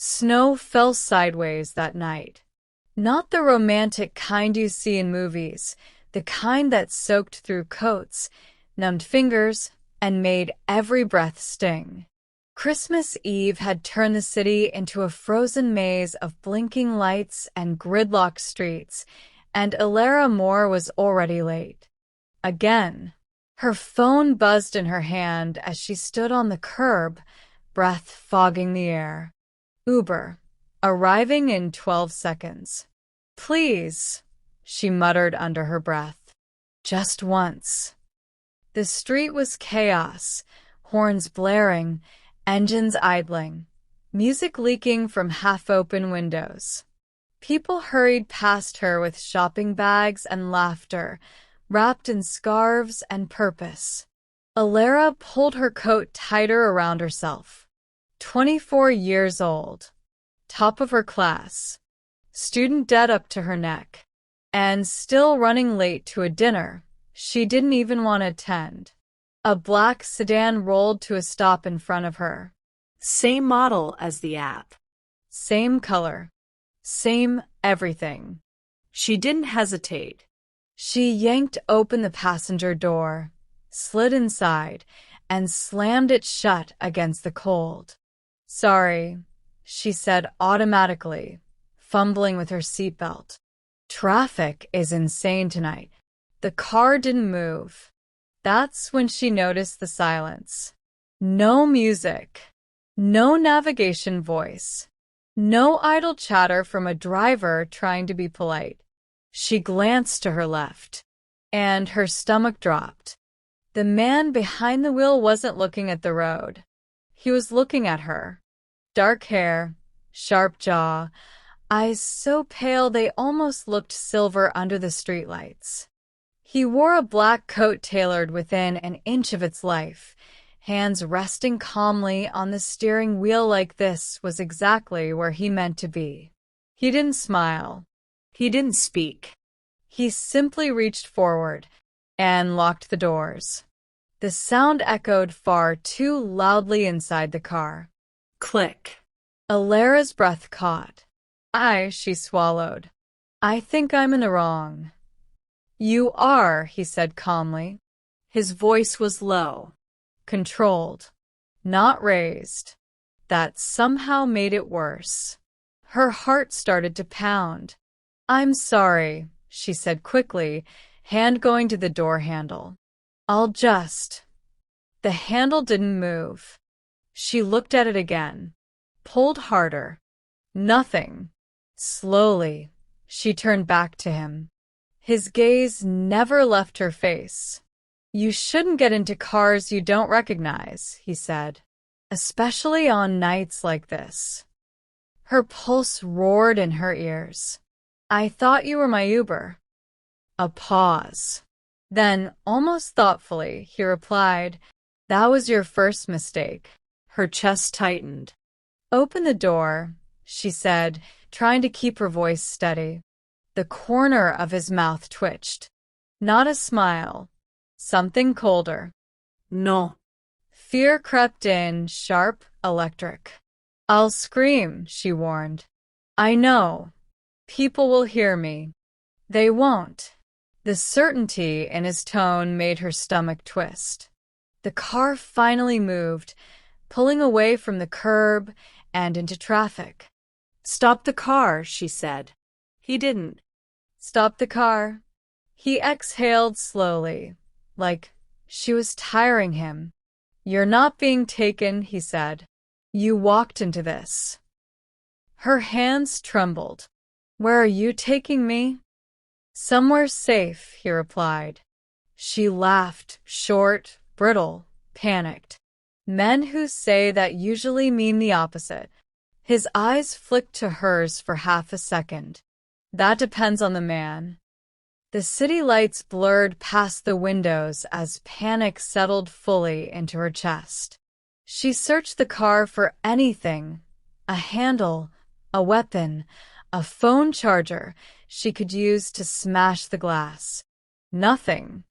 Snow fell sideways that night. Not the romantic kind you see in movies, the kind that soaked through coats, numbed fingers, and made every breath sting. Christmas Eve had turned the city into a frozen maze of blinking lights and gridlocked streets, and Alara Moore was already late. Again. Her phone buzzed in her hand as she stood on the curb, breath fogging the air. Uber, arriving in 12 seconds. Please, she muttered under her breath. Just once. The street was chaos, horns blaring, engines idling, music leaking from half-open windows. People hurried past her with shopping bags and laughter, wrapped in scarves and purpose. Alara pulled her coat tighter around herself. 24 years old, top of her class, student debt up to her neck, and still running late to a dinner she didn't even want to attend. A black sedan rolled to a stop in front of her. Same model as the app. Same color. Same everything. She didn't hesitate. She yanked open the passenger door, slid inside, and slammed it shut against the cold. Sorry, she said automatically, fumbling with her seatbelt. Traffic is insane tonight. The car didn't move. That's when she noticed the silence. No music. No navigation voice. No idle chatter from a driver trying to be polite. She glanced to her left, and her stomach dropped. The man behind the wheel wasn't looking at the road. He was looking at her. Dark hair, sharp jaw, eyes so pale they almost looked silver under the streetlights. He wore a black coat tailored within an inch of its life, hands resting calmly on the steering wheel like this was exactly where he meant to be. He didn't smile. He didn't speak. He simply reached forward and locked the doors. The sound echoed far too loudly inside the car. Click. Alara's breath caught. She swallowed. I think I'm in the wrong. You are, he said calmly. His voice was low. Controlled. Not raised. That somehow made it worse. Her heart started to pound. I'm sorry, she said quickly, hand going to the door handle. I'll just. The handle didn't move. She looked at it again. Pulled harder. Nothing. Slowly, she turned back to him. His gaze never left her face. You shouldn't get into cars you don't recognize, he said, especially on nights like this. Her pulse roared in her ears. I thought you were my Uber. A pause. Then, almost thoughtfully, he replied, That was your first mistake. Her chest tightened. Open the door, she said, trying to keep her voice steady. The corner of his mouth twitched. Not a smile. Something colder. No. Fear crept in, sharp, electric. I'll scream, she warned. I know. People will hear me. They won't. The certainty in his tone made her stomach twist. The car finally moved, pulling away from the curb and into traffic. Stop the car, she said. He didn't. Stop the car. He exhaled slowly, like she was tiring him. You're not being taken, he said. You walked into this. Her hands trembled. Where are you taking me? Somewhere safe, he replied. She laughed, short, brittle, panicked. Men who say that usually mean the opposite. His eyes flicked to hers for half a second. That depends on the man. The city lights blurred past the windows as panic settled fully into her chest. She searched the car for anything, a handle, a weapon, a phone charger she could use to smash the glass. Nothing.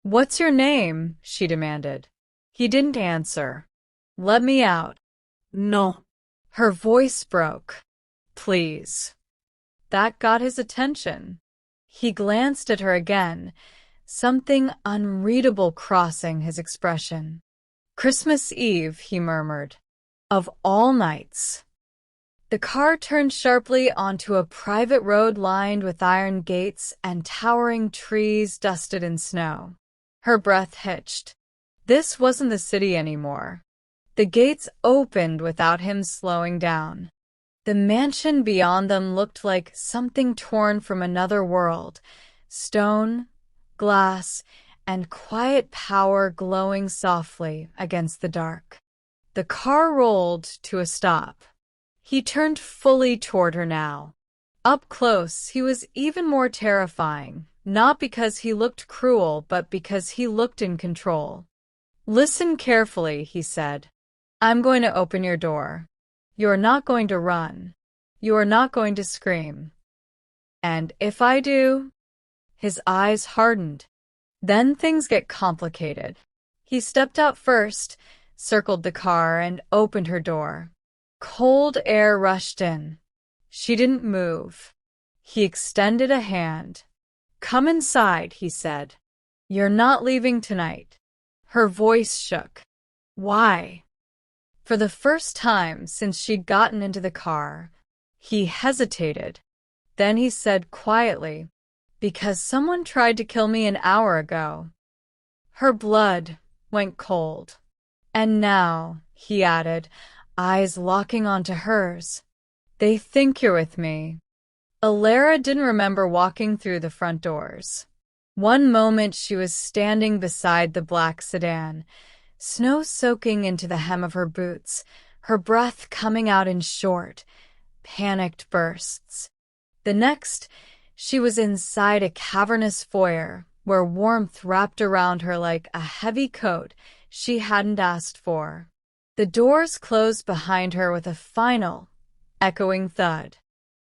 What's your name? She demanded. He didn't answer. Let me out. No. Her voice broke. Please. That got his attention. He glanced at her again, something unreadable crossing his expression. Christmas Eve, he murmured. Of all nights. The car turned sharply onto a private road lined with iron gates and towering trees dusted in snow. Her breath hitched. This wasn't the city anymore. The gates opened without him slowing down. The mansion beyond them looked like something torn from another world. Stone, glass, and quiet power glowing softly against the dark. The car rolled to a stop. He turned fully toward her now. Up close, he was even more terrifying, not because he looked cruel, but because he looked in control. Listen carefully, he said. I'm going to open your door. You're not going to run. You are not going to scream. And if I do... His eyes hardened. Then things get complicated. He stepped out first, circled the car, and opened her door. Cold air rushed in. She didn't move. He extended a hand. Come inside, he said. You're not leaving tonight. Her voice shook. Why? For the first time since she'd gotten into the car, he hesitated. Then he said quietly, Because someone tried to kill me an hour ago. Her blood went cold. And now, he added, eyes locking onto hers, they think you're with me. Alara didn't remember walking through the front doors. One moment she was standing beside the black sedan, snow soaking into the hem of her boots, her breath coming out in short, panicked bursts. The next, she was inside a cavernous foyer where warmth wrapped around her like a heavy coat she hadn't asked for. The doors closed behind her with a final, echoing thud.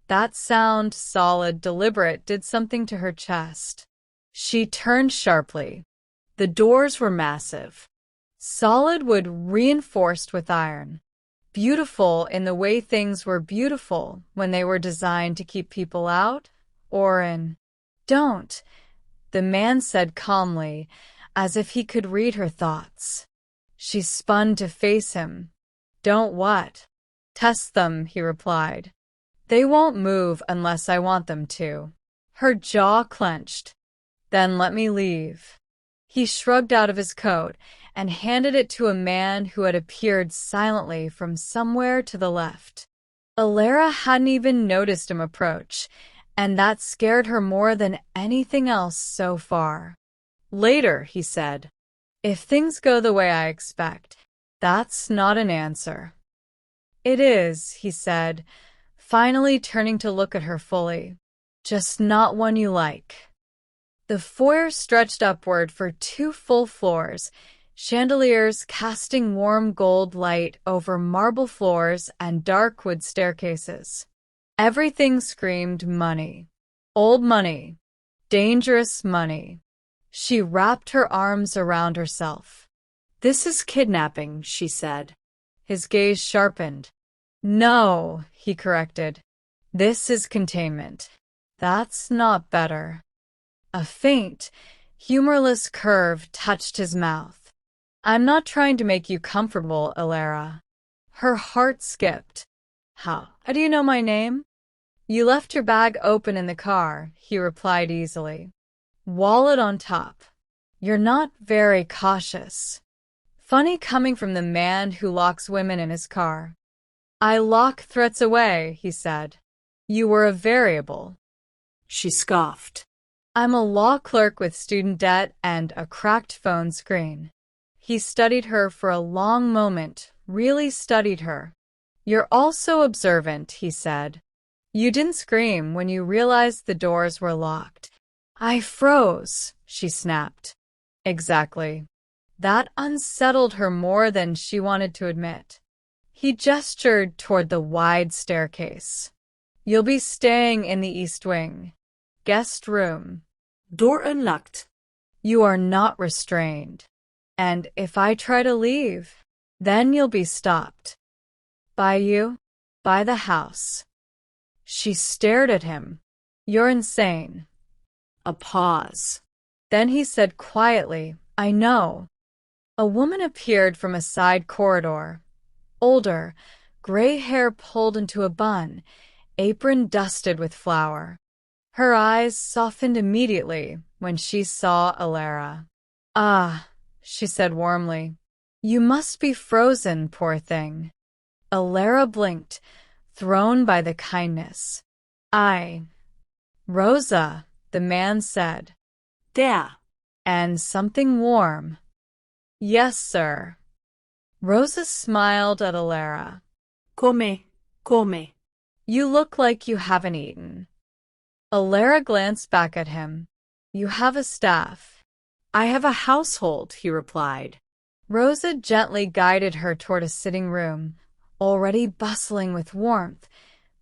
That sound, solid, deliberate, did something to her chest. She turned sharply. The doors were massive. Solid wood reinforced with iron. Beautiful in the way things were beautiful when they were designed to keep people out or in. Don't, the man said calmly, as if he could read her thoughts. She spun to face him. Don't what? Test them, he replied. They won't move unless I want them to. Her jaw clenched. Then let me leave. He shrugged out of his coat and handed it to a man who had appeared silently from somewhere to the left. Alara hadn't even noticed him approach, and that scared her more than anything else so far. Later, he said, if things go the way I expect, that's not an answer. It is, he said, finally turning to look at her fully. Just not one you like. The foyer stretched upward for 2 full floors, chandeliers casting warm gold light over marble floors and dark wood staircases. Everything screamed money. Old money. Dangerous money. She wrapped her arms around herself. This is kidnapping, she said. His gaze sharpened. No, he corrected. This is containment. That's not better. A faint, humorless curve touched his mouth. I'm not trying to make you comfortable, Alara. Her heart skipped. How do you know my name? You left your bag open in the car, he replied easily. Wallet on top. You're not very cautious. Funny coming from the man who locks women in his car. I lock threats away, he said. You were a variable. She scoffed. I'm a law clerk with student debt and a cracked phone screen. He studied her for a long moment, really studied her. You're also observant, he said. You didn't scream when you realized the doors were locked. I froze, she snapped. Exactly. That unsettled her more than she wanted to admit. He gestured toward the wide staircase. You'll be staying in the East Wing. Guest room. Door unlocked. You are not restrained. And if I try to leave, then you'll be stopped. By you? by the house. She stared at him. You're insane. A pause. Then he said quietly, I know. A woman appeared from a side corridor. Older, gray hair pulled into a bun, apron dusted with flour. Her eyes softened immediately when she saw Alara. Ah, she said warmly. You must be frozen, poor thing. Alara blinked, thrown by the kindness. Rosa, the man said. Der. And something warm. Yes, sir. Rosa smiled at Alara. Come. You look like you haven't eaten. Alara glanced back at him. You have a staff. I have a household, he replied. Rosa gently guided her toward a sitting room, already bustling with warmth,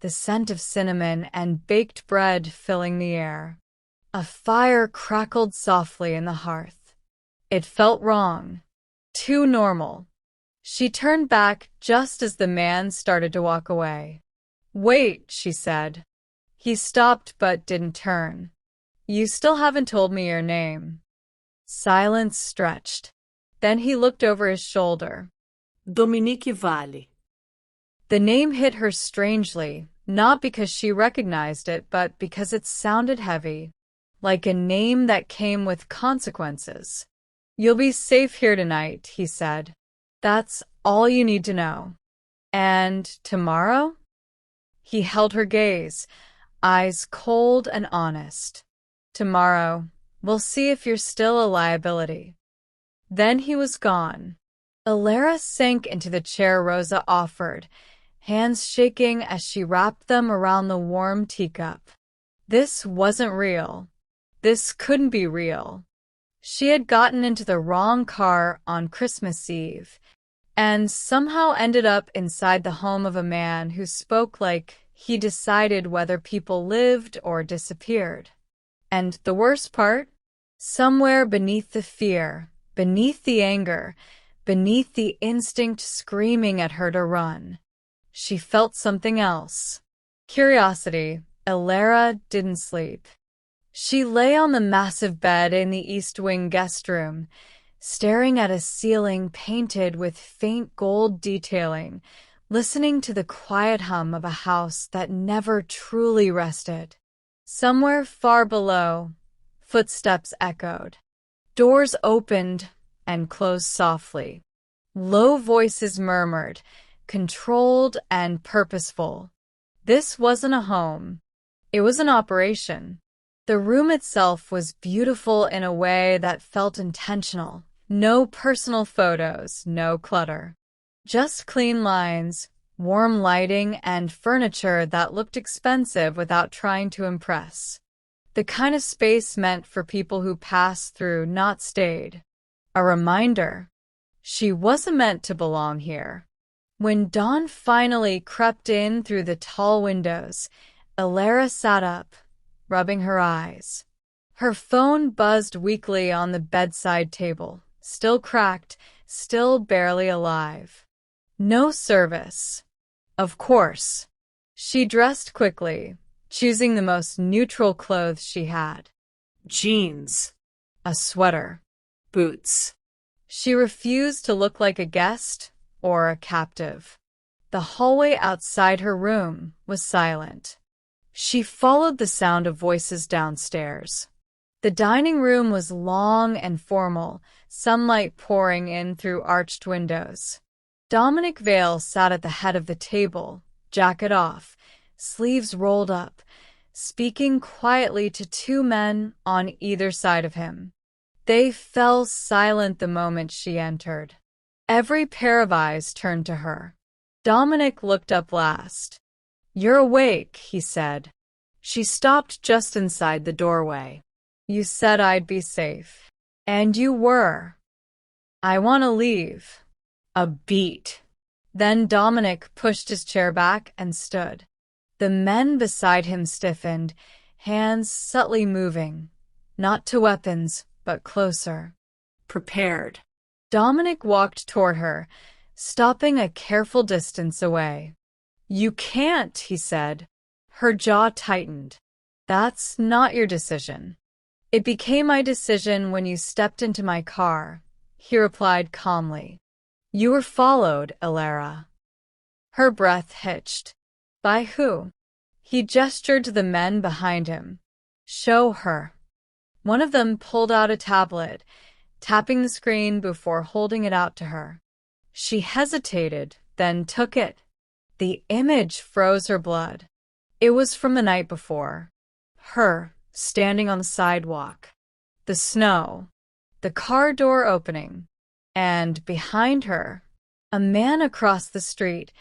the scent of cinnamon and baked bread filling the air. A fire crackled softly in the hearth. It felt wrong, too normal. She turned back just as the man started to walk away. Wait, she said. He stopped but didn't turn. You still haven't told me your name. Silence stretched. Then he looked over his shoulder. Dominique Vale. The name hit her strangely, not because she recognized it, but because it sounded heavy, like a name that came with consequences. You'll be safe here tonight, he said. That's all you need to know. And tomorrow? He held her gaze, eyes cold and honest. Tomorrow, we'll see if you're still a liability. Then he was gone. Alara sank into the chair Rosa offered, hands shaking as she wrapped them around the warm teacup. This wasn't real. This couldn't be real. She had gotten into the wrong car on Christmas Eve, and somehow ended up inside the home of a man who spoke like he decided whether people lived or disappeared. And the worst part? Somewhere beneath the fear, beneath the anger, beneath the instinct screaming at her to run, she felt something else. Curiosity. Alara didn't sleep. She lay on the massive bed in the East Wing guest room, staring at a ceiling painted with faint gold detailing, listening to the quiet hum of a house that never truly rested. Somewhere far below, footsteps echoed. Doors opened and closed softly. Low voices murmured, controlled and purposeful. This wasn't a home. It was an operation. The room itself was beautiful in a way that felt intentional. No personal photos, no clutter. Just clean lines, warm lighting, and furniture that looked expensive without trying to impress. The kind of space meant for people who passed through, not stayed. A reminder. She wasn't meant to belong here. When dawn finally crept in through the tall windows, Alara sat up, rubbing her eyes. Her phone buzzed weakly on the bedside table, still cracked, still barely alive. No service. Of course. She dressed quickly, choosing the most neutral clothes she had. Jeans. A sweater. Boots. She refused to look like a guest or a captive. The hallway outside her room was silent. She followed the sound of voices downstairs. The dining room was long and formal, sunlight pouring in through arched windows. Dominic Vale sat at the head of the table, jacket off, sleeves rolled up, speaking quietly to two men on either side of him. They fell silent the moment she entered. Every pair of eyes turned to her. Dominic looked up last. "You're awake," he said. She stopped just inside the doorway. "You said I'd be safe. And you were. I want to leave." A beat. Then Dominic pushed his chair back and stood. The men beside him stiffened, hands subtly moving, not to weapons, but closer. Prepared. Dominic walked toward her, stopping a careful distance away. You can't, he said. Her jaw tightened. That's not your decision. It became my decision when you stepped into my car, he replied calmly. You were followed, Alara. Her breath hitched. By who? He gestured to the men behind him. Show her. One of them pulled out a tablet, tapping the screen before holding it out to her. She hesitated, then took it. The image froze her blood. It was from the night before. Her, standing on the sidewalk. The snow. The car door opening. And behind her, a man across the street,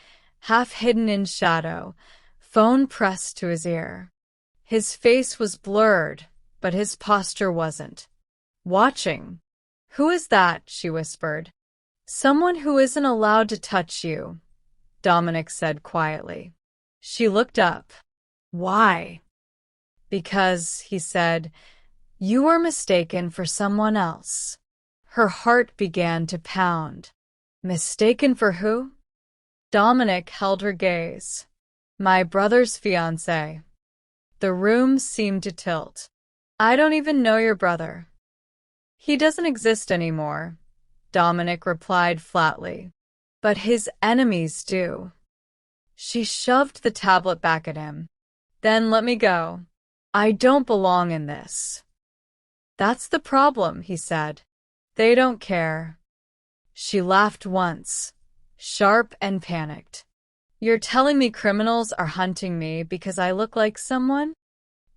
half hidden in shadow, phone pressed to his ear. His face was blurred, but his posture wasn't. Watching. Who is that? She whispered. Someone who isn't allowed to touch you, Dominic said quietly. She looked up. Why? Because, he said, you were mistaken for someone else. Her heart began to pound. Mistaken for who? Dominic held her gaze. My brother's fiancé. The room seemed to tilt. I don't even know your brother. He doesn't exist anymore, Dominic replied flatly. But his enemies do. She shoved the tablet back at him. Then let me go. I don't belong in this. That's the problem, he said. They don't care. She laughed once, sharp and panicked. You're telling me criminals are hunting me because I look like someone?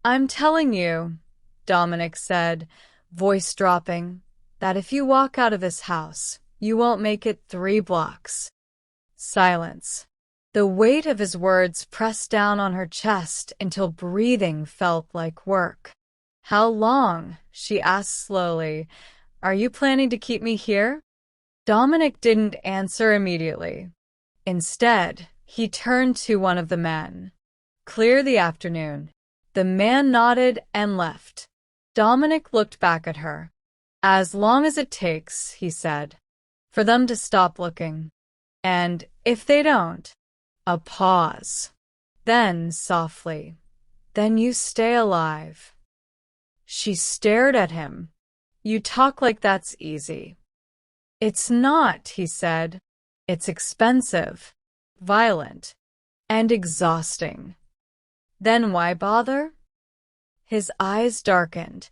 I'm telling you, Dominic said, voice dropping, that if you walk out of this house, you won't make it 3 blocks. Silence. The weight of his words pressed down on her chest until breathing felt like work. How long? She asked slowly. Are you planning to keep me here? Dominic didn't answer immediately. Instead, he turned to one of the men. Clear the afternoon. The man nodded and left. Dominic looked back at her. As long as it takes, he said, for them to stop looking. And if they don't, a pause. Then, softly, then you stay alive. She stared at him. You talk like that's easy. It's not, he said. It's expensive, violent, and exhausting. Then why bother? His eyes darkened,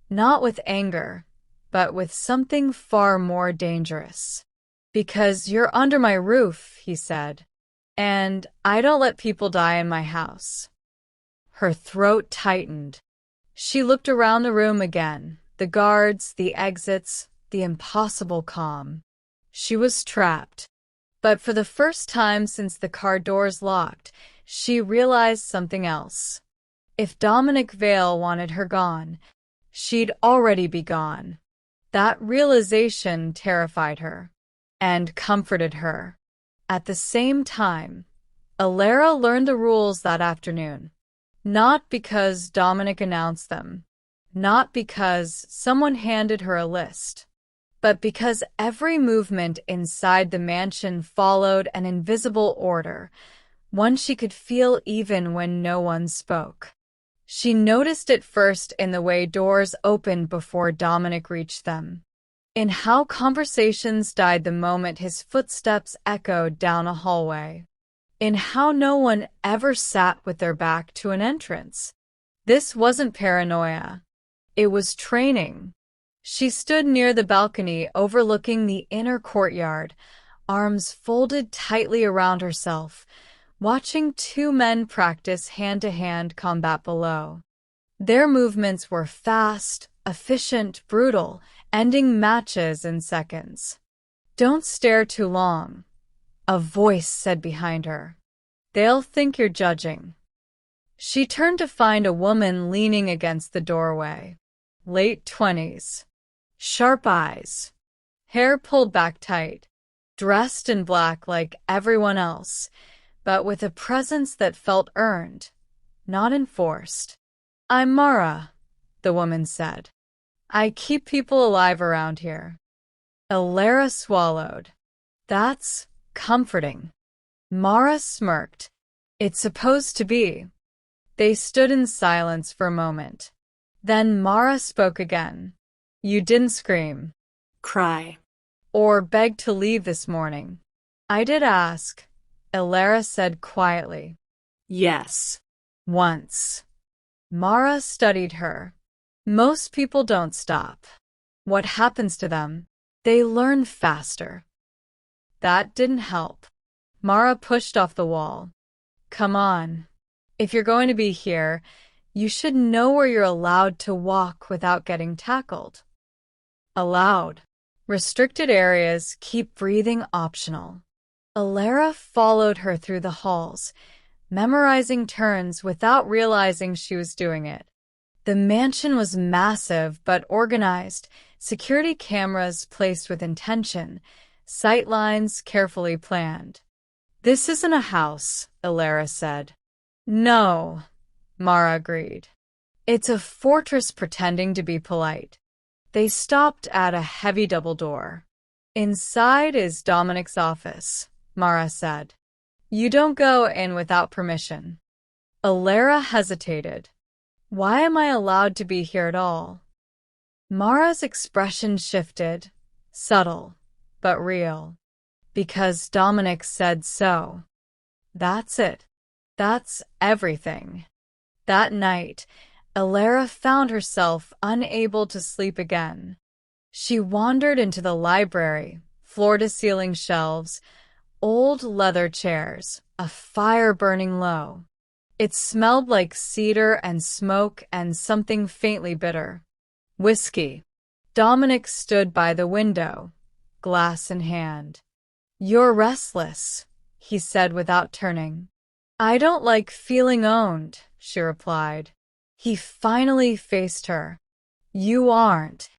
not with anger, but with something far more dangerous. Because you're under my roof, he said, and I don't let people die in my house. Her throat tightened. She looked around the room again, the guards, the exits, the impossible calm. She was trapped. But for the first time since the car doors locked, she realized something else. If Dominic Vale wanted her gone, she'd already be gone. That realization terrified her and comforted her. At the same time, Alara learned the rules that afternoon. Not because Dominic announced them, not because someone handed her a list, but because every movement inside the mansion followed an invisible order, one she could feel even when no one spoke. She noticed it first in the way doors opened before Dominic reached them, in how conversations died the moment his footsteps echoed down a hallway, in how no one ever sat with their back to an entrance. This wasn't paranoia. It was training. She stood near the balcony overlooking the inner courtyard, arms folded tightly around herself, watching 2 men practice hand-to-hand combat below. Their movements were fast, efficient, brutal, ending matches in seconds. Don't stare too long, a voice said behind her. They'll think you're judging. She turned to find a woman leaning against the doorway. Late 20s. Sharp eyes. Hair pulled back tight. Dressed in black like everyone else, but with a presence that felt earned, not enforced. I'm Mara, the woman said. I keep people alive around here. Alara swallowed. That's comforting. Mara smirked. It's supposed to be. They stood in silence for a moment. Then Mara spoke again. You didn't scream. Cry. Or beg to leave this morning. I did ask, Elara said quietly. Yes. Once. Mara studied her. Most people don't stop. What happens to them? They learn faster. That didn't help. Mara pushed off the wall. Come on. If you're going to be here, you should know where you're allowed to walk without getting tackled. Allowed. Restricted areas keep breathing optional. Elara followed her through the halls, memorizing turns without realizing she was doing it. The mansion was massive but organized, security cameras placed with intention, sight lines carefully planned. This isn't a house, Elara said. No, Mara agreed. It's a fortress pretending to be polite. They stopped at a heavy double door. Inside is Dominic's office, Mara said. You don't go in without permission. Elara hesitated. Why am I allowed to be here at all? Mara's expression shifted, subtle, but real. Because Dominic said so. That's it. That's everything. That night, Elara found herself unable to sleep again. She wandered into the library, floor-to-ceiling shelves, old leather chairs, a fire burning low. It smelled like cedar and smoke and something faintly bitter. Whiskey. Dominic stood by the window, glass in hand. You're restless, he said without turning. I don't like feeling owned, she replied. He finally faced her. You aren't.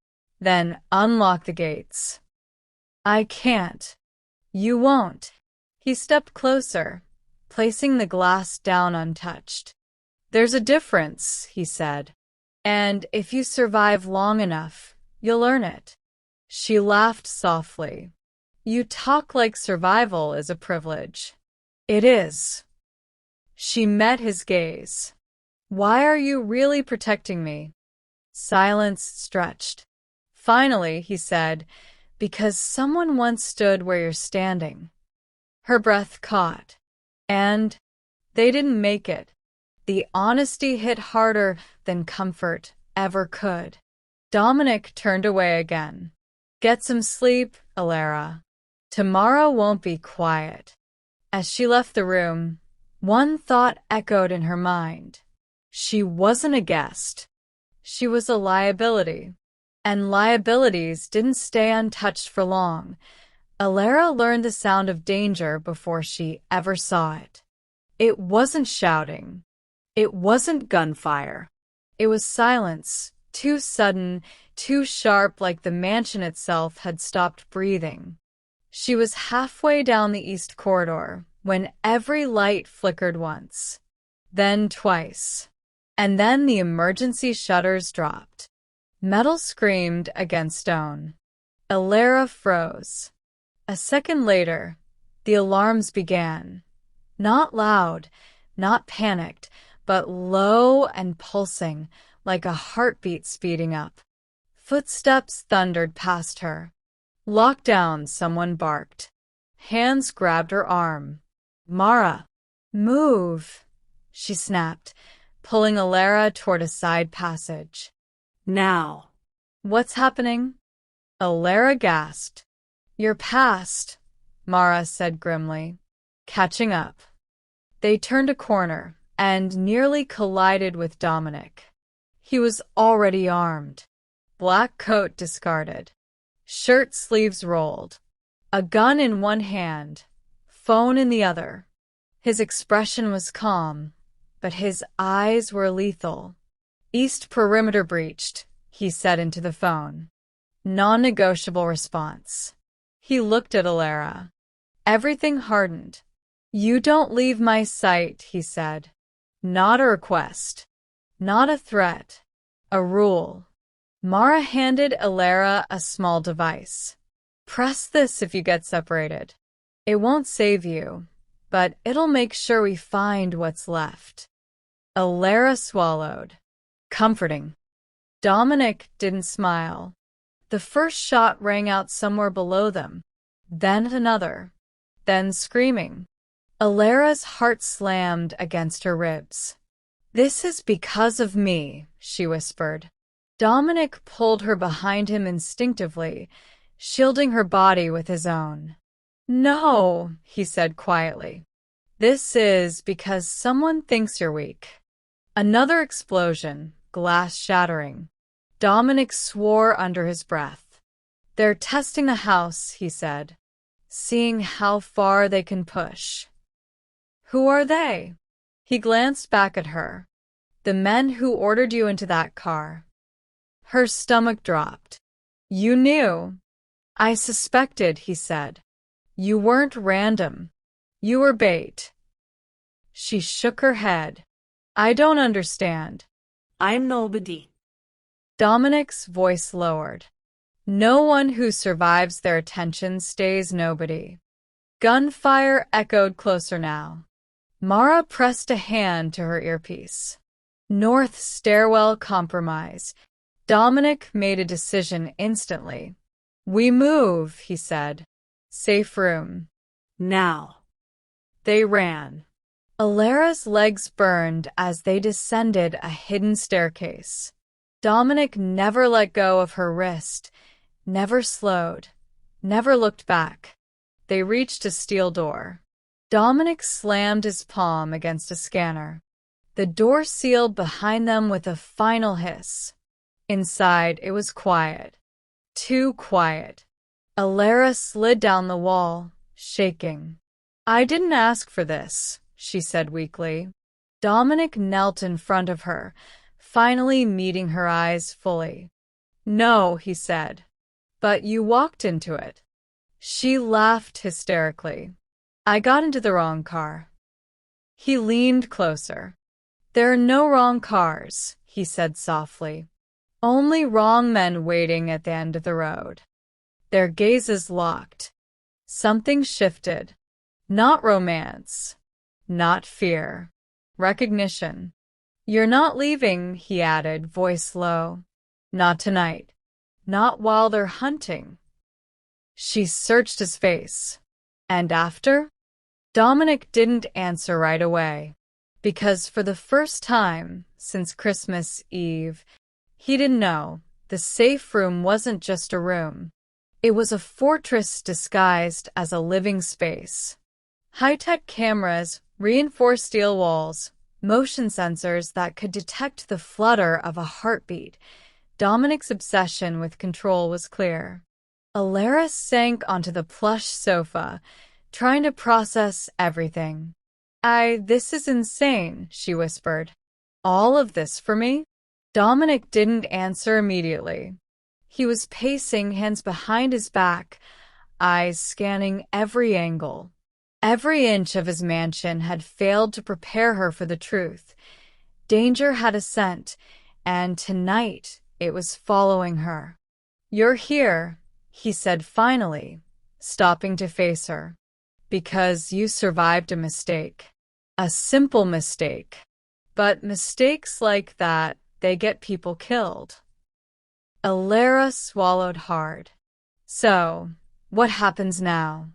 Then unlock the gates. I can't. You won't. He stepped closer, placing the glass down untouched. There's a difference, he said. And if you survive long enough, you'll learn it. She laughed softly. You talk like survival is a privilege. It is. She met his gaze. Why are you really protecting me? Silence stretched. Finally, he said, because someone once stood where you're standing. Her breath caught. And they didn't make it. The honesty hit harder than comfort ever could. Dominic turned away again. Get some sleep, Elara. Tomorrow won't be quiet. As she left the room, one thought echoed in her mind. She wasn't a guest. She was a liability. And liabilities didn't stay untouched for long. Elara learned the sound of danger before she ever saw it. It wasn't shouting. It wasn't gunfire. It was silence, too sudden, too sharp, like the mansion itself had stopped breathing. She was halfway down the east corridor when every light flickered once, then twice, and then the emergency shutters dropped. Metal screamed against stone. Elara froze. A second later, the alarms began. Not loud, not panicked, but low and pulsing, like a heartbeat speeding up. Footsteps thundered past her. Lockdown, someone barked. Hands grabbed her arm. Mara, move, she snapped, pulling Elara toward a side passage. Now. What's happening? Elara gasped. You're past, Mara said grimly. Catching up. They turned a corner and nearly collided with Dominic. He was already armed. Black coat discarded. Shirt sleeves rolled. A gun in one hand, phone in the other. His expression was calm, but his eyes were lethal. East perimeter breached, he said into the phone. Non-negotiable response. He looked at Elara. Everything hardened. You don't leave my sight, he said. Not a request. Not a threat. A rule. Mara handed Elara a small device. Press this if you get separated. It won't save you, but it'll make sure we find what's left. Alara swallowed. Comforting. Dominic didn't smile. The first shot rang out somewhere below them, then another, then screaming. Alara's heart slammed against her ribs. This is because of me, she whispered. Dominic pulled her behind him instinctively, shielding her body with his own. No, he said quietly. This is because someone thinks you're weak. Another explosion, glass shattering. Dominic swore under his breath. They're testing the house, he said, seeing how far they can push. Who are they? He glanced back at her. The men who ordered you into that car. Her stomach dropped. You knew. I suspected, he said. You weren't random. You were bait. She shook her head. I don't understand. I'm nobody. Dominic's voice lowered. No one who survives their attention stays nobody. Gunfire echoed closer now. Mara pressed a hand to her earpiece. North stairwell compromise. Dominic made a decision instantly. We move, he said. Safe room. Now. They ran. Alara's legs burned as they descended a hidden staircase. Dominic never let go of her wrist, never slowed, never looked back. They reached a steel door. Dominic slammed his palm against a scanner. The door sealed behind them with a final hiss. Inside, it was quiet. Too quiet. Alara slid down the wall, shaking. I didn't ask for this, she said weakly. Dominic knelt in front of her, finally meeting her eyes fully. No, he said. But you walked into it. She laughed hysterically. I got into the wrong car. He leaned closer. There are no wrong cars, he said softly. Only wrong men waiting at the end of the road. Their gazes locked. Something shifted. Not romance. Not fear. Recognition. You're not leaving, he added, voice low. Not tonight. Not while they're hunting. She searched his face. And after? Dominic didn't answer right away, because for the first time since Christmas Eve, he didn't know the safe room wasn't just a room. It was a fortress disguised as a living space. High-tech cameras, reinforced steel walls, motion sensors that could detect the flutter of a heartbeat. Dominic's obsession with control was clear. Alara sank onto the plush sofa, trying to process everything. This is insane, she whispered. All of this for me? Dominic didn't answer immediately. He was pacing, hands behind his back, eyes scanning every angle. Every inch of his mansion had failed to prepare her for the truth. Danger had a scent, and tonight it was following her. You're here, he said finally, stopping to face her. Because you survived a mistake. A simple mistake. But mistakes like that, they get people killed. Alara swallowed hard. So, what happens now?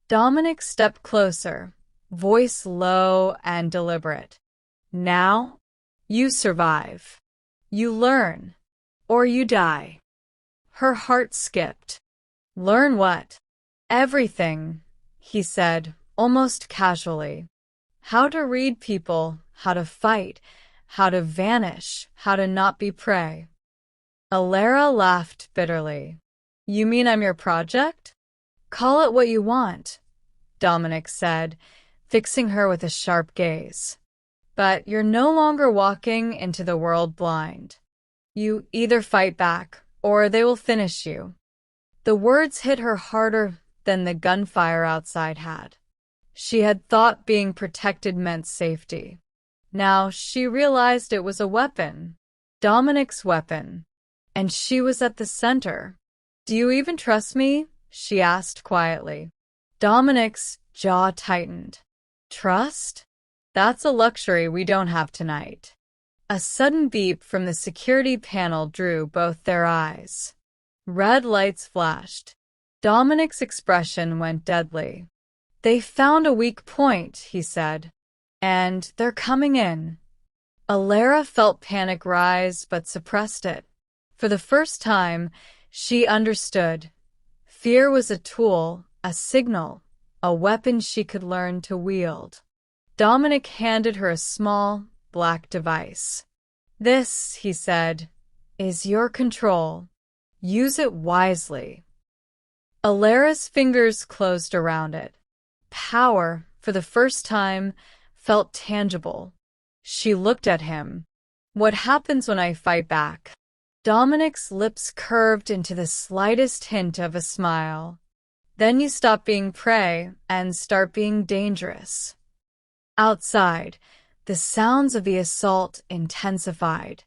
Dominic stepped closer, voice low and deliberate. Now, you survive. You learn. Or you die. Her heart skipped. Learn what? Everything, he said, almost casually. How to read people, how to fight, how to vanish, how to not be prey. Alara laughed bitterly. You mean I'm your project? Call it what you want, Dominic said, fixing her with a sharp gaze. But you're no longer walking into the world blind. You either fight back, or they will finish you. The words hit her harder than the gunfire outside had. She had thought being protected meant safety. Now she realized it was a weapon. Dominic's weapon. And she was at the center. Do you even trust me? She asked quietly. Dominic's jaw tightened. Trust? That's a luxury we don't have tonight. A sudden beep from the security panel drew both their eyes. Red lights flashed. Dominic's expression went deadly. They found a weak point, he said. And they're coming in. Alara felt panic rise but suppressed it. For the first time, she understood. Fear was a tool, a signal, a weapon she could learn to wield. Dominic handed her a small, black device. This, he said, is your control. Use it wisely. Alara's fingers closed around it. Power, for the first time, felt tangible. She looked at him. What happens when I fight back? Dominic's lips curved into the slightest hint of a smile. Then you stop being prey and start being dangerous. Outside, the sounds of the assault intensified.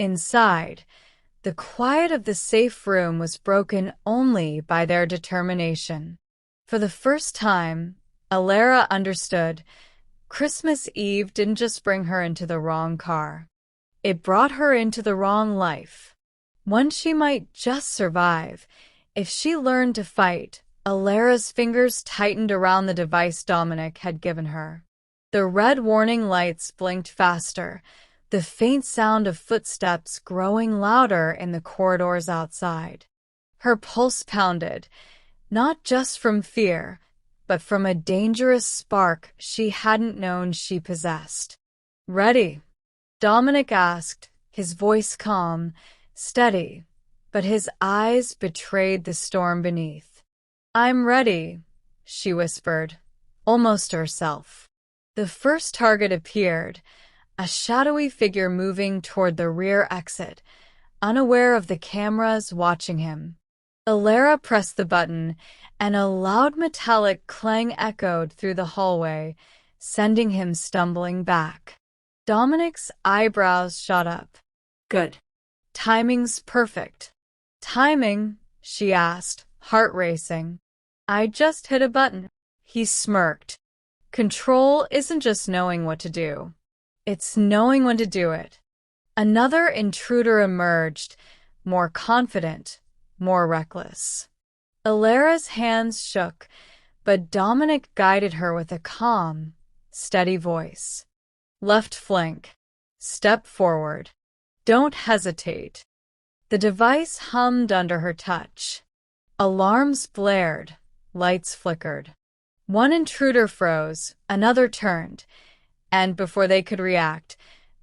Inside, the quiet of the safe room was broken only by their determination. For the first time, Alara understood. Christmas Eve didn't just bring her into the wrong car. It brought her into the wrong life. One she might just survive. If she learned to fight, Alara's fingers tightened around the device Dominic had given her. The red warning lights blinked faster, the faint sound of footsteps growing louder in the corridors outside. Her pulse pounded, not just from fear, but from a dangerous spark she hadn't known she possessed. Ready? Dominic asked, his voice calm, steady, but his eyes betrayed the storm beneath. I'm ready, she whispered, almost to herself. The first target appeared, a shadowy figure moving toward the rear exit, unaware of the cameras watching him. Alara pressed the button, and a loud metallic clang echoed through the hallway, sending him stumbling back. Dominic's eyebrows shot up. Good. Timing's perfect. Timing? She asked, heart racing. I just hit a button. He smirked. Control isn't just knowing what to do. It's knowing when to do it. Another intruder emerged, more confident, more reckless. Alara's hands shook, but Dominic guided her with a calm, steady voice. Left flank. Step forward. Don't hesitate. The device hummed under her touch. Alarms blared, lights flickered. One intruder froze, another turned, and before they could react,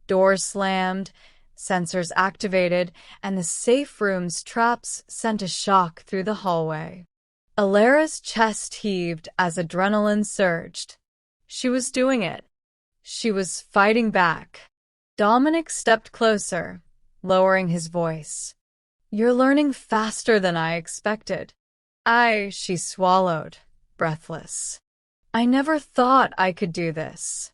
doors slammed, sensors activated, and the safe room's traps sent a shock through the hallway. Alara's chest heaved as adrenaline surged. She was doing it. She was fighting back. Dominic stepped closer, lowering his voice. You're learning faster than I expected. She swallowed, breathless. I never thought I could do this.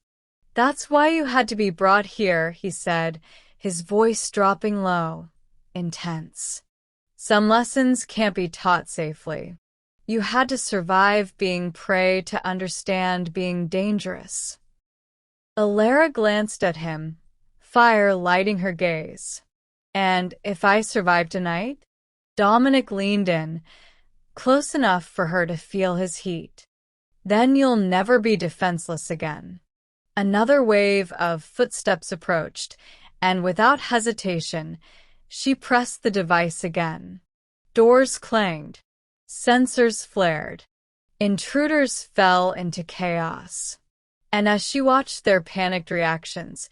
That's why you had to be brought here, he said, his voice dropping low, intense. Some lessons can't be taught safely. You had to survive being prey to understand being dangerous. Alara glanced at him, fire lighting her gaze. And if I survive tonight? Dominic leaned in, close enough for her to feel his heat. Then you'll never be defenseless again. Another wave of footsteps approached, and without hesitation, she pressed the device again. Doors clanged. Sensors flared. Intruders fell into chaos. And as she watched their panicked reactions,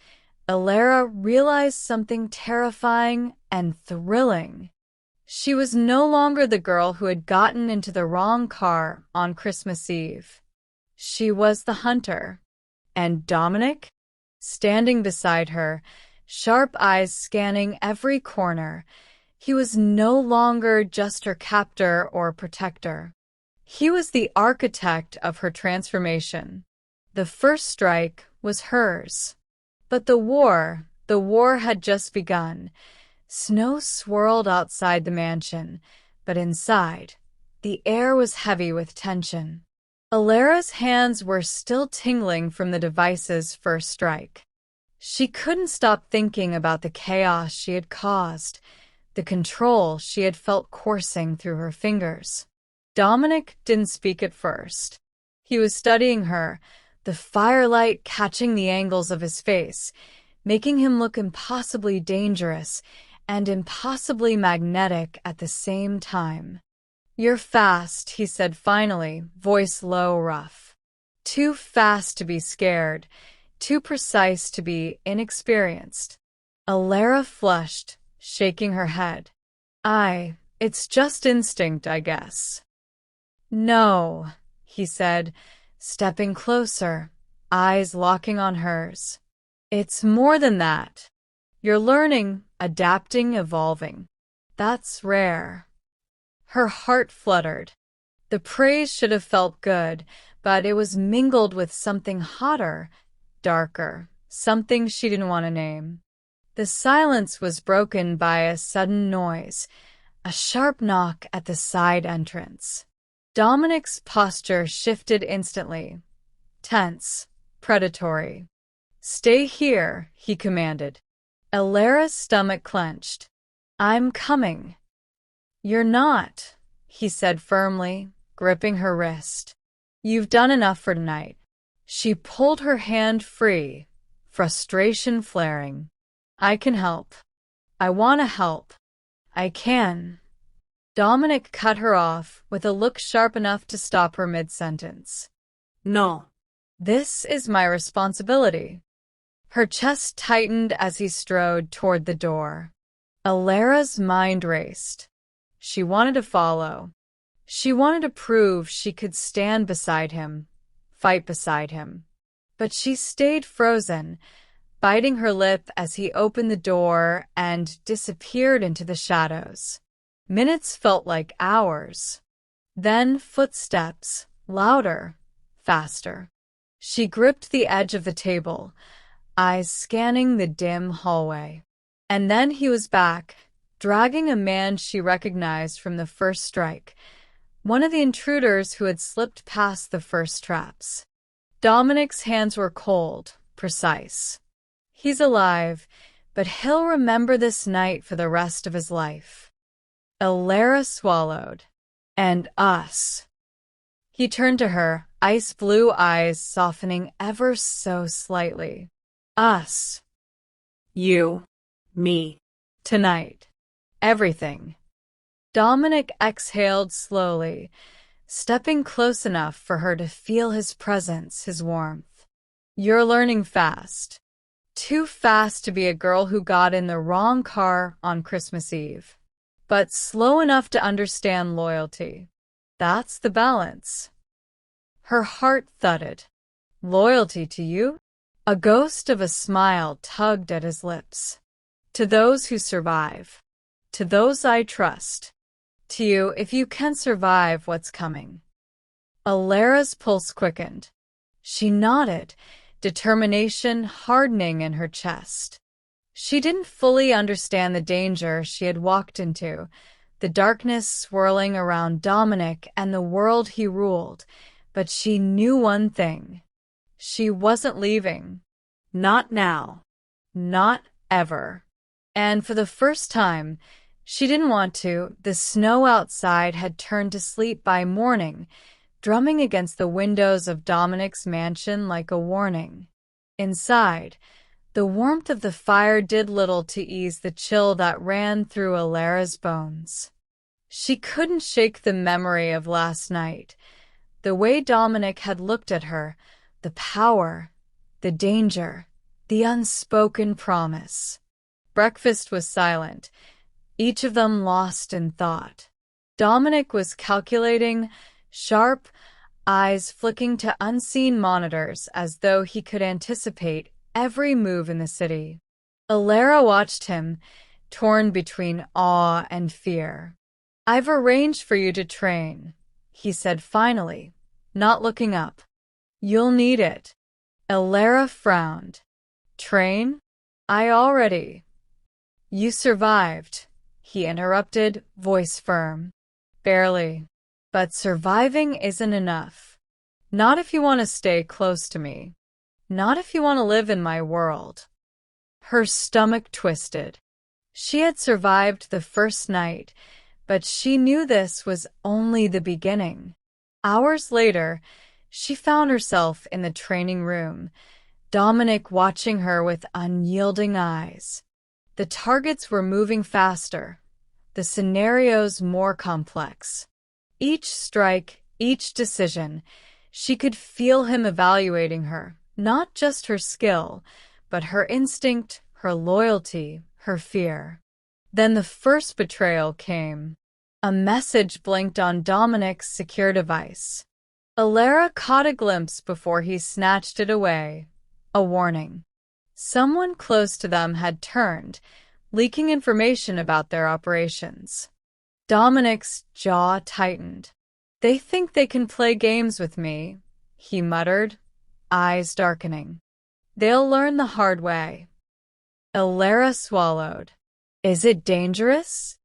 Alara realized something terrifying and thrilling. She was no longer the girl who had gotten into the wrong car on Christmas Eve. She was the hunter. And Dominic? Standing beside her, sharp eyes scanning every corner, he was no longer just her captor or protector. He was the architect of her transformation. The first strike was hers. But the war had just begun. Snow swirled outside the mansion, but inside, the air was heavy with tension. Alara's hands were still tingling from the device's first strike. She couldn't stop thinking about the chaos she had caused, the control she had felt coursing through her fingers. Dominic didn't speak at first. He was studying her, the firelight catching the angles of his face, making him look impossibly dangerous and impossibly magnetic at the same time. "You're fast," he said finally, voice low, rough. "Too fast to be scared, too precise to be inexperienced." Alara flushed, shaking her head. It's just instinct, I guess." "No," he said, stepping closer, eyes locking on hers. "It's more than that. You're learning, adapting, evolving. That's rare." Her heart fluttered. The praise should have felt good, but it was mingled with something hotter, darker, something she didn't want to name. The silence was broken by a sudden noise, a sharp knock at the side entrance. Dominic's posture shifted instantly. Tense, predatory. "Stay here," he commanded. Alara's stomach clenched. "I'm coming." "You're not," he said firmly, gripping her wrist. "You've done enough for tonight." She pulled her hand free, frustration flaring. "I can help. I want to help. I can." Dominic cut her off with a look sharp enough to stop her mid-sentence. "No." "This is my responsibility." Her chest tightened as he strode toward the door. Alara's mind raced. She wanted to follow. She wanted to prove she could stand beside him, fight beside him. But she stayed frozen, biting her lip as he opened the door and disappeared into the shadows. Minutes felt like hours. Then footsteps, louder, faster. She gripped the edge of the table, eyes scanning the dim hallway. And then he was back, dragging a man she recognized from the first strike, one of the intruders who had slipped past the first traps. Dominic's hands were cold, precise. He's alive, but he'll remember this night for the rest of his life. Alara swallowed. "And us." He turned to her, ice blue eyes softening ever so slightly. "Us." "You. Me." "Tonight. Everything." Dominic exhaled slowly, stepping close enough for her to feel his presence, his warmth. "You're learning fast. Too fast to be a girl who got in the wrong car on Christmas Eve. But slow enough to understand loyalty. That's the balance." Her heart thudded. "Loyalty to you?" A ghost of a smile tugged at his lips. "To those who survive. To those I trust. To you if you can survive what's coming." Alara's pulse quickened. She nodded, determination hardening in her chest. She didn't fully understand the danger she had walked into, the darkness swirling around Dominic and the world he ruled, but she knew one thing. She wasn't leaving. Not now. Not ever. And for the first time, she didn't want to. The snow outside had turned to sleet by morning, drumming against the windows of Dominic's mansion like a warning. Inside, the warmth of the fire did little to ease the chill that ran through Alara's bones. She couldn't shake the memory of last night, the way Dominic had looked at her, the power, the danger, the unspoken promise. Breakfast was silent, each of them lost in thought. Dominic was calculating, sharp, eyes flicking to unseen monitors as though he could anticipate every move in the city. Alara watched him, torn between awe and fear. "I've arranged for you to train," he said finally, not looking up. "You'll need it." Alara frowned. "Train? I already." "You survived," he interrupted, voice firm. "Barely. But surviving isn't enough. Not if you want to stay close to me. Not if you want to live in my world. Her stomach twisted. She had survived the first night, but she knew this was only the beginning. Hours later, she found herself in the training room, Dominic watching her with unyielding eyes. The targets were moving faster, the scenarios more complex. Each strike, each decision, she could feel him evaluating her, not just her skill, but her instinct, her loyalty, her fear. Then the first betrayal came. A message blinked on Dominic's secure device. Alara caught a glimpse before he snatched it away. A warning. Someone close to them had turned, leaking information about their operations. Dominic's jaw tightened. They think they can play games with me, he muttered, eyes darkening. They'll learn the hard way. Alara swallowed. Is it dangerous?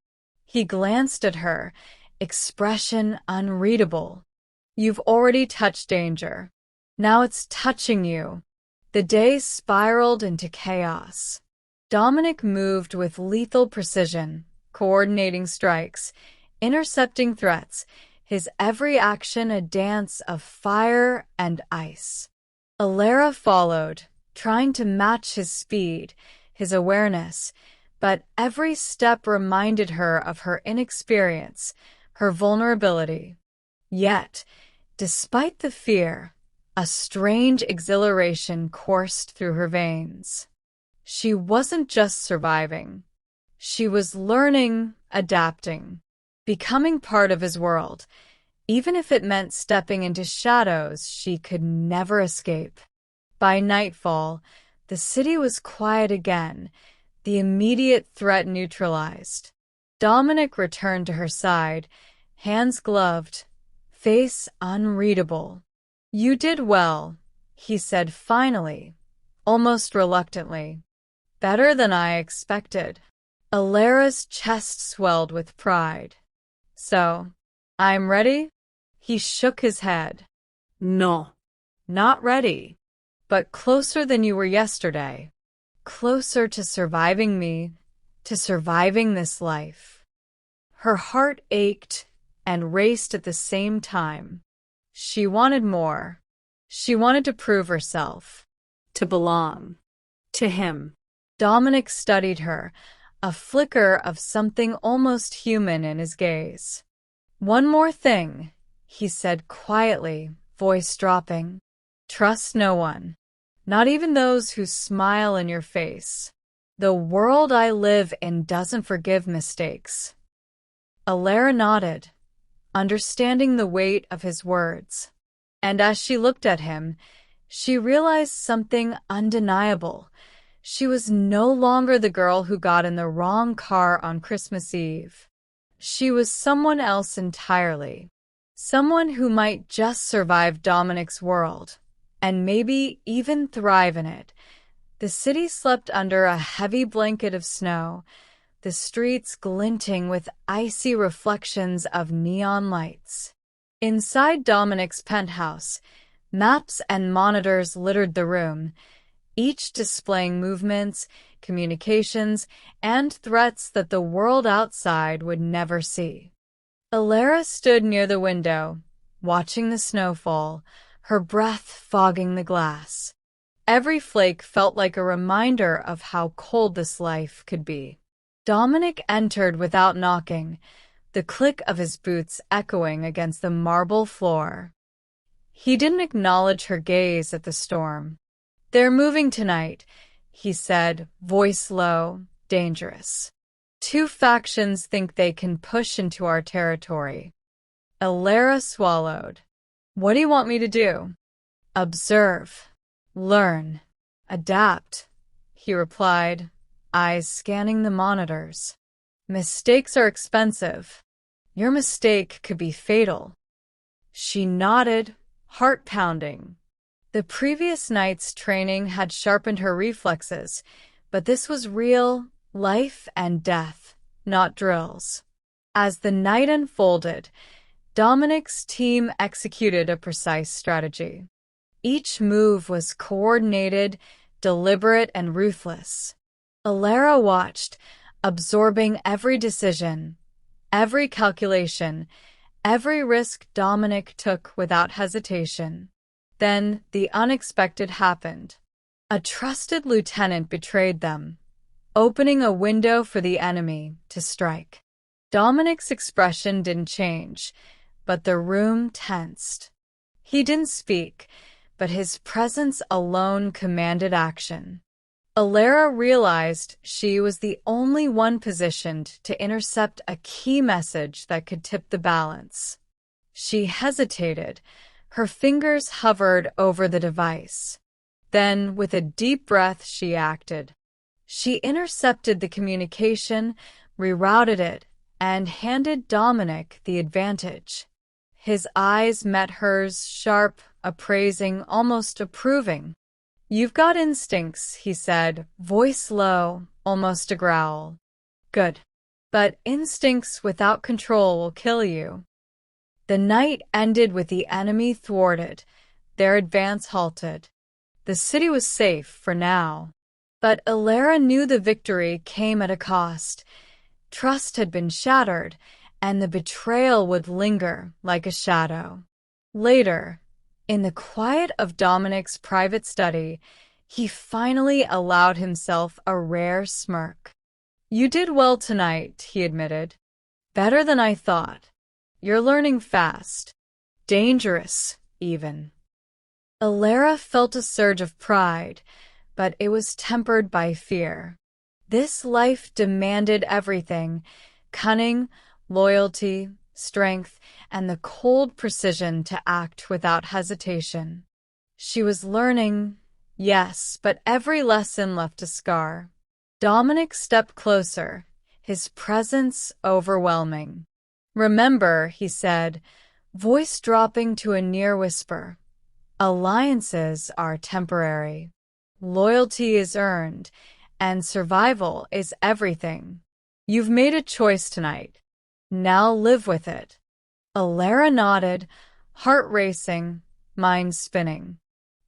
He glanced at her, expression unreadable. You've already touched danger. Now it's touching you. The day spiraled into chaos. Dominic moved with lethal precision, coordinating strikes, intercepting threats, his every action a dance of fire and ice. Alara followed, trying to match his speed, his awareness, but every step reminded her of her inexperience, her vulnerability. Yet, despite the fear, a strange exhilaration coursed through her veins. She wasn't just surviving. She was learning, adapting, becoming part of his world, even if it meant stepping into shadows she could never escape. By nightfall, the city was quiet again, the immediate threat neutralized. Dominic returned to her side, hands gloved, face unreadable. You did well, he said finally, almost reluctantly. Better than I expected. Alara's chest swelled with pride. So, I'm ready? He shook his head. No. Not ready, but closer than you were yesterday. Closer to surviving me, to surviving this life. Her heart ached and raced at the same time. She wanted more. She wanted to prove herself. To belong. To him. Dominic studied her, a flicker of something almost human in his gaze. One more thing, he said quietly, voice dropping. Trust no one. Not even those who smile in your face. The world I live in doesn't forgive mistakes. Alara nodded, understanding the weight of his words. And as she looked at him, she realized something undeniable. She was no longer the girl who got in the wrong car on Christmas Eve. She was someone else entirely. Someone who might just survive Dominic's world, and maybe even thrive in it. The city slept under a heavy blanket of snow, the streets glinting with icy reflections of neon lights. Inside Dominic's penthouse, maps and monitors littered the room, each displaying movements, communications, and threats that the world outside would never see. Alara stood near the window, watching the snowfall, her breath fogging the glass. Every flake felt like a reminder of how cold this life could be. Dominic entered without knocking, the click of his boots echoing against the marble floor. He didn't acknowledge her gaze at the storm. They're moving tonight, he said, voice low, dangerous. Two factions think they can push into our territory. Alara swallowed. What do you want me to do? Observe, learn, adapt, he replied, eyes scanning the monitors. Mistakes are expensive. Your mistake could be fatal. She nodded, heart pounding. The previous night's training had sharpened her reflexes, but this was real, life and death, not drills. As the night unfolded, Dominic's team executed a precise strategy. Each move was coordinated, deliberate, and ruthless. Alara watched, absorbing every decision, every calculation, every risk Dominic took without hesitation. Then the unexpected happened. A trusted lieutenant betrayed them, opening a window for the enemy to strike. Dominic's expression didn't change, but the room tensed. He didn't speak, but his presence alone commanded action. Alara realized she was the only one positioned to intercept a key message that could tip the balance. She hesitated. Her fingers hovered over the device. Then, with a deep breath, she acted. She intercepted the communication, rerouted it, and handed Dominic the advantage. His eyes met hers, sharp, appraising, almost approving. "You've got instincts," he said, voice low, almost a growl. "Good. But instincts without control will kill you." The night ended with the enemy thwarted, their advance halted. The city was safe for now. But Alara knew the victory came at a cost. Trust had been shattered, and the betrayal would linger like a shadow. Later, in the quiet of Dominic's private study, he finally allowed himself a rare smirk. "You did well tonight," he admitted. "Better than I thought. You're learning fast. Dangerous, even." Alara felt a surge of pride, but it was tempered by fear. This life demanded everything: cunning, loyalty, strength, and the cold precision to act without hesitation. She was learning, yes, but every lesson left a scar. Dominic stepped closer, his presence overwhelming. "Remember," he said, voice dropping to a near whisper, "alliances are temporary. Loyalty is earned, and survival is everything. You've made a choice tonight. Now live with it." Alara nodded, heart racing, mind spinning.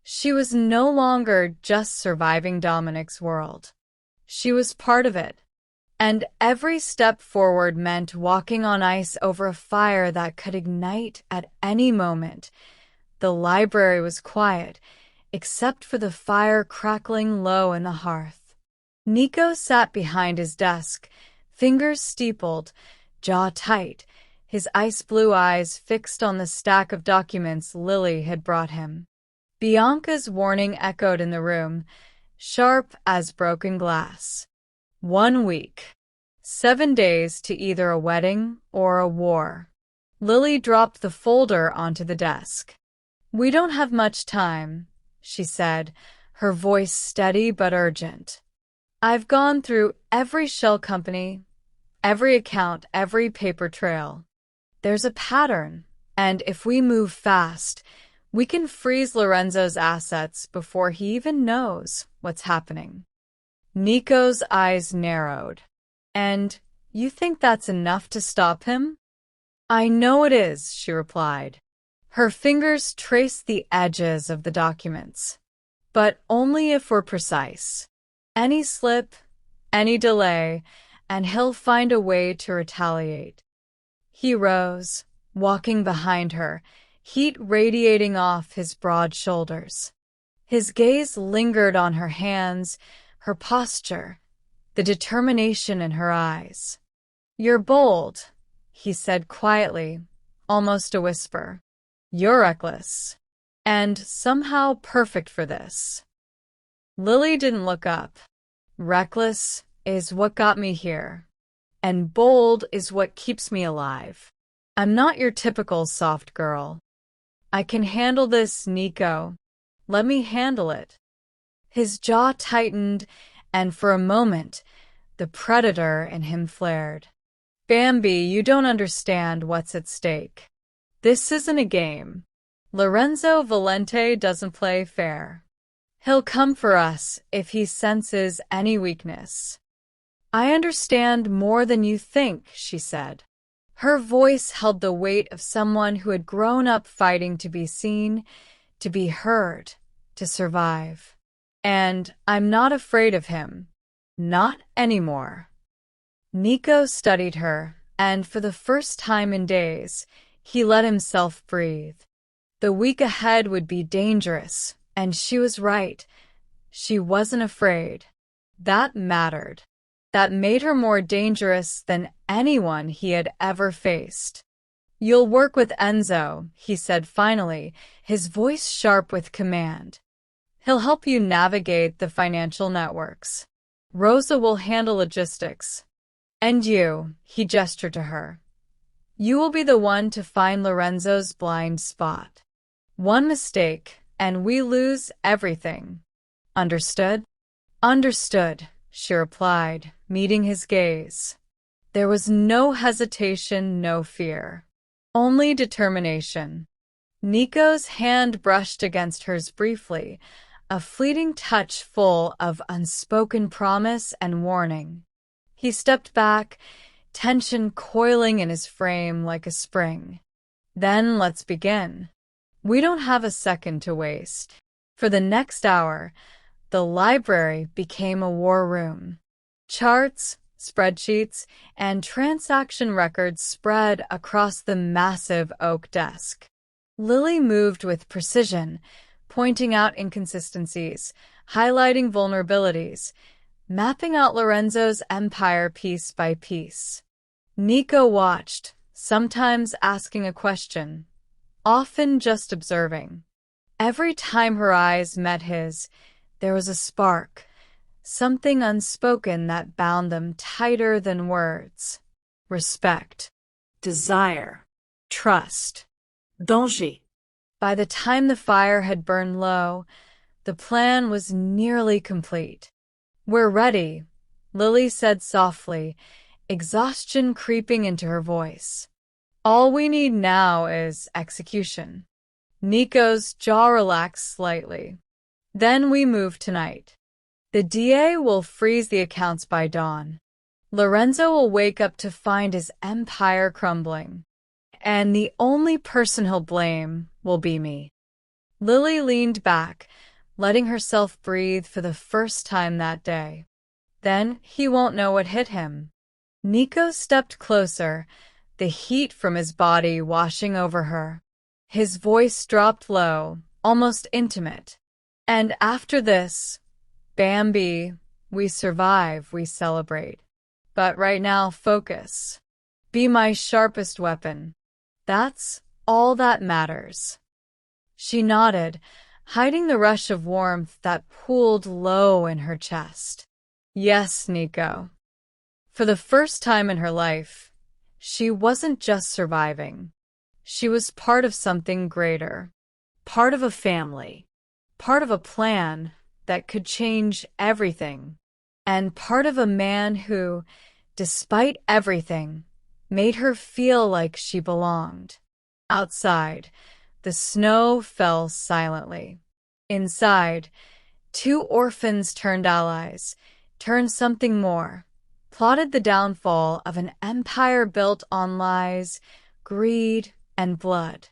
She was no longer just surviving Dominic's world. She was part of it. And every step forward meant walking on ice over a fire that could ignite at any moment. The library was quiet, except for the fire crackling low in the hearth. Nico sat behind his desk, fingers steepled, jaw tight, his ice-blue eyes fixed on the stack of documents Lily had brought him. Bianca's warning echoed in the room, sharp as broken glass. 1 week. 7 days to either a wedding or a war. Lily dropped the folder onto the desk. "We don't have much time," she said, her voice steady but urgent. "I've gone through every shell company, every account, every paper trail. There's a pattern, and if we move fast, we can freeze Lorenzo's assets before he even knows what's happening." Nico's eyes narrowed. "And you think that's enough to stop him?" "I know it is," she replied. Her fingers traced the edges of the documents. "But only if we're precise. Any slip, any delay, and he'll find a way to retaliate." He rose, walking behind her, heat radiating off his broad shoulders. His gaze lingered on her hands, her posture, the determination in her eyes. "You're bold," he said quietly, almost a whisper. "You're reckless, and somehow perfect for this." Lily didn't look up. "Reckless is what got me here, and bold is what keeps me alive. I'm not your typical soft girl. I can handle this, Nico. Let me handle it." His jaw tightened, and for a moment, the predator in him flared. "Bambi, you don't understand what's at stake. This isn't a game. Lorenzo Valente doesn't play fair. He'll come for us if he senses any weakness." "I understand more than you think," she said. Her voice held the weight of someone who had grown up fighting to be seen, to be heard, to survive. And I'm not afraid of him. Not anymore. Nico studied her, and for the first time in days, he let himself breathe. The week ahead would be dangerous, and she was right. She wasn't afraid. That mattered. That made her more dangerous than anyone he had ever faced. "You'll work with Enzo," he said finally, his voice sharp with command. "He'll help you navigate the financial networks. Rosa will handle logistics. And you," he gestured to her. "You will be the one to find Lorenzo's blind spot. One mistake, and we lose everything. Understood?" "Understood," she replied, meeting his gaze. There was no hesitation, no fear. Only determination. Nico's hand brushed against hers briefly, a fleeting touch full of unspoken promise and warning. He stepped back, tension coiling in his frame like a spring. "Then let's begin. We don't have a second to waste." For the next hour, the library became a war room. Charts, spreadsheets, and transaction records spread across the massive oak desk. Lily moved with precision, pointing out inconsistencies, highlighting vulnerabilities, mapping out Lorenzo's empire piece by piece. Nico watched, sometimes asking a question, often just observing. Every time her eyes met his, there was a spark, something unspoken that bound them tighter than words. Respect, Desire. trust. Danger. By the time the fire had burned low, the plan was nearly complete. "We're ready," Lily said softly, exhaustion creeping into her voice. "All we need now is execution." Nico's jaw relaxed slightly. "Then we move tonight. The DA will freeze the accounts by dawn. Lorenzo will wake up to find his empire crumbling. And the only person he'll blame will be me." Lily leaned back, letting herself breathe for the first time that day. Then he won't know what hit him. Nico stepped closer, the heat from his body washing over her. His voice dropped low, almost intimate. "And after this, Bambi, we survive, we celebrate. But right now, focus. Be my sharpest weapon. That's all that matters." She nodded, hiding the rush of warmth that pooled low in her chest. "Yes, Nico." For the first time in her life, she wasn't just surviving. She was part of something greater. Part of a family. Part of a plan that could change everything. And part of a man who, despite everything, made her feel like she belonged. Outside, the snow fell silently. Inside, two orphans turned allies, turned something more, plotted the downfall of an empire built on lies, greed, and blood.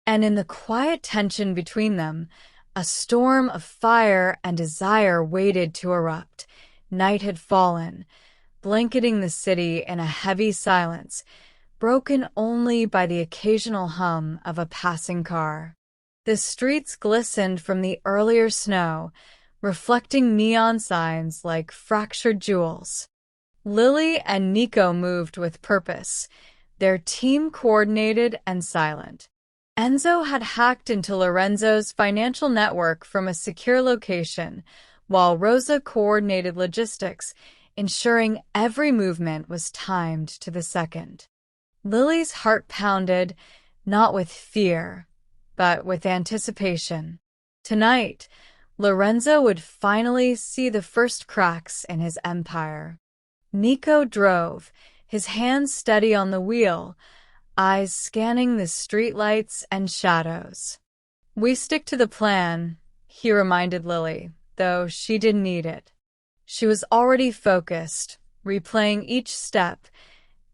And in the quiet tension between them, a storm of fire and desire waited to erupt. Night had fallen, blanketing the city in a heavy silence, broken only by the occasional hum of a passing car. The streets glistened from the earlier snow, reflecting neon signs like fractured jewels. Lily and Nico moved with purpose, their team coordinated and silent. Enzo had hacked into Lorenzo's financial network from a secure location, while Rosa coordinated logistics, ensuring every movement was timed to the second. Lily's heart pounded, not with fear, but with anticipation. Tonight, Lorenzo would finally see the first cracks in his empire. Nico drove, his hands steady on the wheel, eyes scanning the streetlights and shadows. "We stick to the plan," he reminded Lily, though she didn't need it. She was already focused, replaying each step,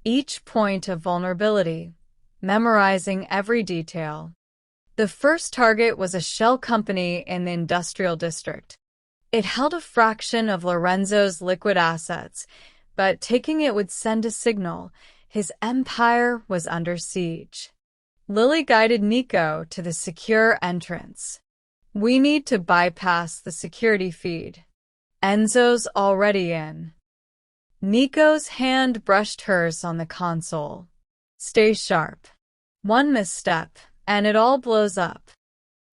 each point of vulnerability, memorizing every detail. The first target was a shell company in the industrial district. It held a fraction of Lorenzo's liquid assets, but taking it would send a signal. His empire was under siege. Lily guided Nico to the secure entrance. We need to bypass the security feed. Enzo's already in. Nico's hand brushed hers on the console. Stay sharp. One misstep, and it all blows up.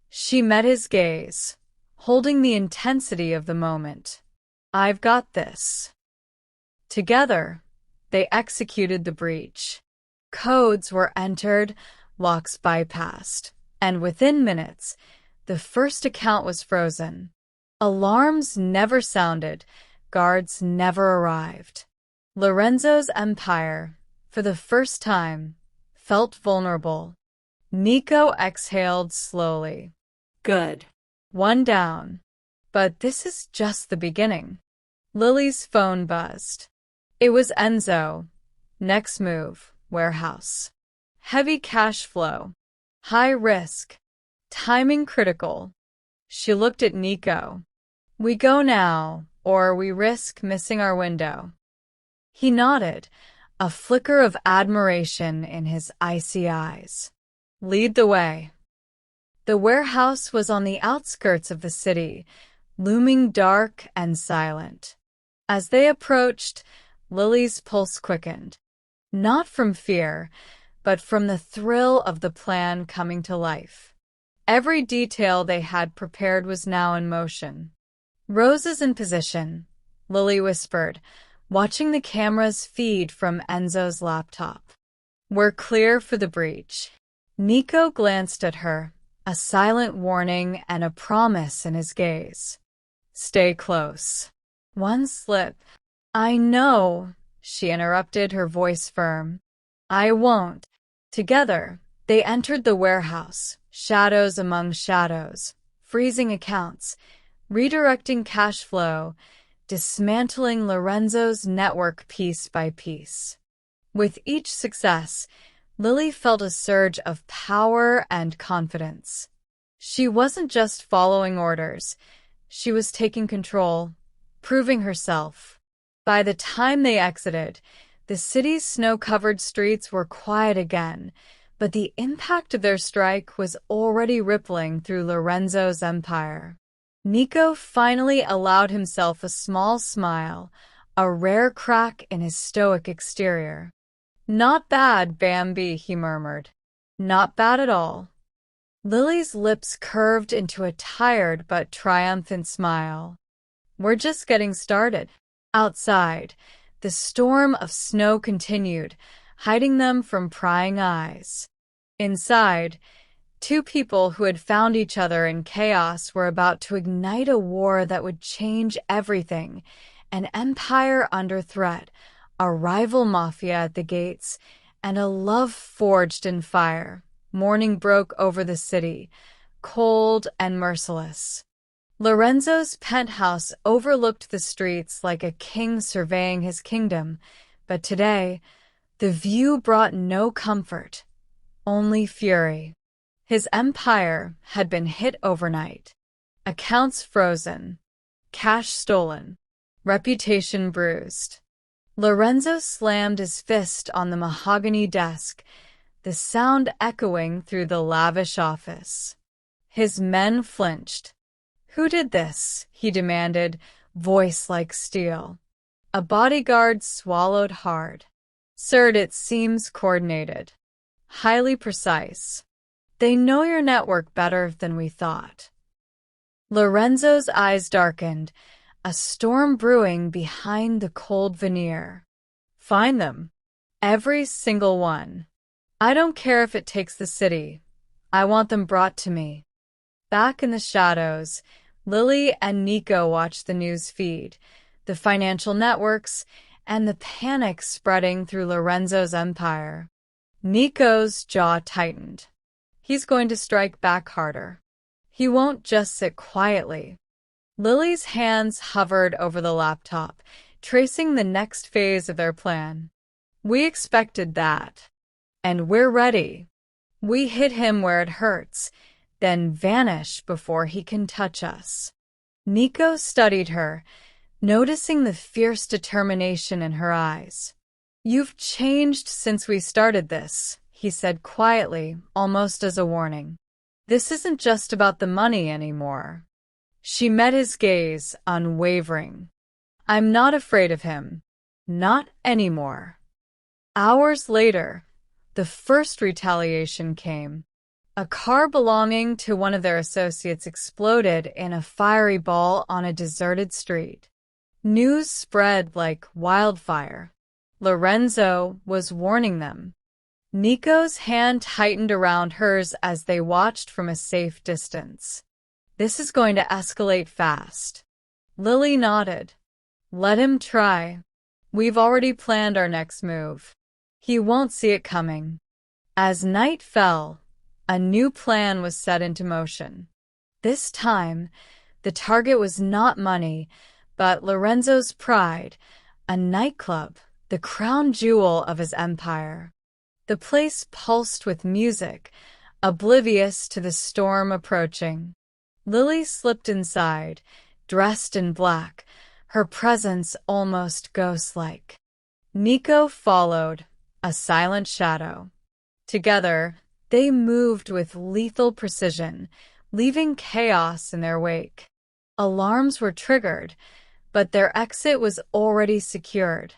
She met his gaze, holding the intensity of the moment. I've got this. Together, they executed the breach. Codes were entered, locks bypassed, and within minutes, the first account was frozen. Alarms never sounded, guards never arrived. Lorenzo's empire, for the first time, felt vulnerable. Nico exhaled slowly. Good. One down. But this is just the beginning. Lily's phone buzzed. It was Enzo. Next move, warehouse. Heavy cash flow. High risk. Timing critical. She looked at Nico. We go now, or we risk missing our window. He nodded, a flicker of admiration in his icy eyes. Lead the way. The warehouse was on the outskirts of the city, looming dark and silent. As they approached, Lily's pulse quickened. Not from fear, but from the thrill of the plan coming to life. Every detail they had prepared was now in motion. Roses in position, Lily whispered, watching the camera's feed from Enzo's laptop. We're clear for the breach. Nico glanced at her, a silent warning and a promise in his gaze. Stay close. One slip. I know, she interrupted, her voice firm. I won't. Together, they entered the warehouse, shadows among shadows, freezing accounts, redirecting cash flow, dismantling Lorenzo's network piece by piece. With each success, Lily felt a surge of power and confidence. She wasn't just following orders. She was taking control, proving herself. By the time they exited, the city's snow-covered streets were quiet again, but the impact of their strike was already rippling through Lorenzo's empire. Nico finally allowed himself a small smile, a rare crack in his stoic exterior. Not bad, Bambi, he murmured. Not bad at all. Lily's lips curved into a tired but triumphant smile. We're just getting started. Outside, the storm of snow continued, hiding them from prying eyes. Inside, two people who had found each other in chaos were about to ignite a war that would change everything. An empire under threat, a rival mafia at the gates, and a love forged in fire. Morning broke over the city, cold and merciless. Lorenzo's penthouse overlooked the streets like a king surveying his kingdom, but today, the view brought no comfort, only fury. His empire had been hit overnight. Accounts frozen, cash stolen, reputation bruised. Lorenzo slammed his fist on the mahogany desk, the sound echoing through the lavish office. His men flinched. Who did this? He demanded, voice like steel. A bodyguard swallowed hard. Sir, it seems coordinated. Highly precise. They know your network better than we thought. Lorenzo's eyes darkened, a storm brewing behind the cold veneer. Find them. Every single one. I don't care if it takes the city. I want them brought to me. Back in the shadows, Lily and Nico watched the news feed, the financial networks, and the panic spreading through Lorenzo's empire. Nico's jaw tightened. He's going to strike back harder. He won't just sit quietly. Lily's hands hovered over the laptop, tracing the next phase of their plan. We expected that. And we're ready. We hit him where it hurts, then vanish before he can touch us. Nico studied her, noticing the fierce determination in her eyes. You've changed since we started this, he said quietly, almost as a warning. This isn't just about the money anymore. She met his gaze, unwavering. I'm not afraid of him. Not anymore. Hours later, the first retaliation came. A car belonging to one of their associates exploded in a fiery ball on a deserted street. News spread like wildfire. Lorenzo was warning them. Nico's hand tightened around hers as they watched from a safe distance. This is going to escalate fast. Lily nodded. Let him try. We've already planned our next move. He won't see it coming. As night fell, a new plan was set into motion. This time, the target was not money, but Lorenzo's pride, a nightclub, the crown jewel of his empire. The place pulsed with music, oblivious to the storm approaching. Lily slipped inside, dressed in black, her presence almost ghost-like. Nico followed, a silent shadow. Together, they moved with lethal precision, leaving chaos in their wake. Alarms were triggered, but their exit was already secured.